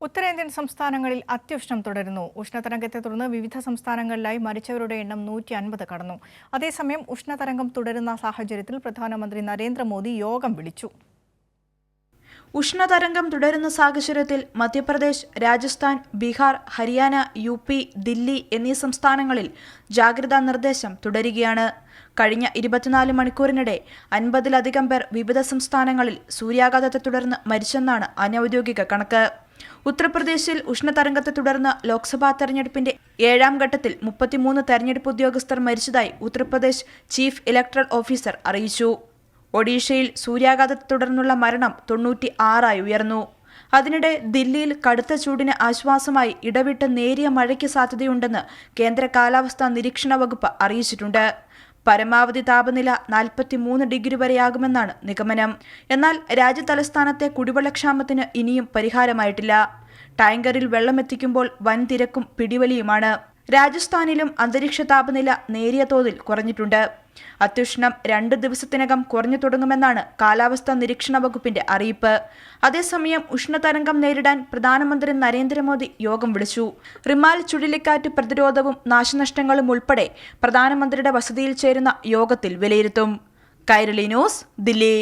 ഉത്തരേന്ത്യൻ സംസ്ഥാനങ്ങളിൽ അത്യുഷ്ണം തുടരുന്നു. ഉഷ്ണതരംഗത്തെ തുടർന്ന് വിവിധ സംസ്ഥാനങ്ങളിലായി മരിച്ചവരുടെ എണ്ണം 150 കടന്നു. അതേസമയം ഉഷ്ണതരംഗം തുടരുന്ന സാഹചര്യത്തിൽ പ്രധാനമന്ത്രി നരേന്ദ്രമോദി യോഗം വിളിച്ചു. ഉഷ്ണതരംഗം തുടരുന്ന സാഹചര്യത്തിൽ മധ്യപ്രദേശ്, രാജസ്ഥാൻ, ബീഹാർ, ഹരിയാന, UP, ദില്ലി എന്നീ സംസ്ഥാനങ്ങളിൽ ജാഗ്രതാ നിർദ്ദേശം തുടരുകയാണ്. കഴിഞ്ഞ 24 മണിക്കൂറിനിടെ 50-ലധികം പേർ വിവിധ സംസ്ഥാനങ്ങളിൽ സൂര്യാഘാതത്തെ തുടർന്ന് മരിച്ചെന്നാണ് അനൌദ്യോഗിക കണക്ക്. ഉത്തർപ്രദേശിൽ ഉഷ്ണതരംഗത്തെ തുടർന്ന് ലോക്സഭാ തെരഞ്ഞെടുപ്പിന്റെ 7ാം ഘട്ടത്തിൽ 33 തെരഞ്ഞെടുപ്പ് ഉദ്യോഗസ്ഥർ മരിച്ചതായി ഉത്തർപ്രദേശ് ചീഫ് ഇലക്ടറൽ ഓഫീസർ അറിയിച്ചു. ഒഡീഷയിൽ സൂര്യാഘാതത്തെ തുടർന്നുള്ള മരണം 96 ഉയർന്നു. അതിനിടെ ദില്ലിയിൽ കടുത്ത ചൂടിന് ആശ്വാസമായി ഇടവിട്ട് നേരിയ മഴയ്ക്ക് സാധ്യതയുണ്ടെന്ന് കേന്ദ്ര കാലാവസ്ഥാ നിരീക്ഷണ വകുപ്പ് അറിയിച്ചിട്ടുണ്ട്. പരമാവധി താപനില 43 ഡിഗ്രി വരെയാകുമെന്നാണ് നിഗമനം. എന്നാൽ രാജ്യതലസ്ഥാനത്തെ കുടിവെള്ളക്ഷാമത്തിന് ഇനിയും പരിഹാരമായിട്ടില്ല. ടാങ്കറിൽ വെള്ളമെത്തിക്കുമ്പോൾ വൻ തിരക്കും പിടിവലിയുമാണ്. രാജസ്ഥാനിലും അന്തരീക്ഷ താപനില നേരിയ തോതിൽ കുറഞ്ഞിട്ടുണ്ട്. അത്യുഷ്ണം 2 ദിവസത്തിനകം കുറഞ്ഞു തുടങ്ങുമെന്നാണ് കാലാവസ്ഥാ നിരീക്ഷണ വകുപ്പിന്റെ അറിയിപ്പ്. അതേസമയം ഉഷ്ണതരംഗം നേരിടാൻ പ്രധാനമന്ത്രി നരേന്ദ്രമോദി യോഗം വിളിച്ചു. റിമാൽ ചുഴലിക്കാറ്റ് പ്രതിരോധവും നാശനഷ്ടങ്ങളും ഉൾപ്പെടെ പ്രധാനമന്ത്രിയുടെ വസതിയിൽ ചേരുന്ന യോഗത്തിൽ വിലയിരുത്തും. കൈരളി ന്യൂസ്, ദില്ലി.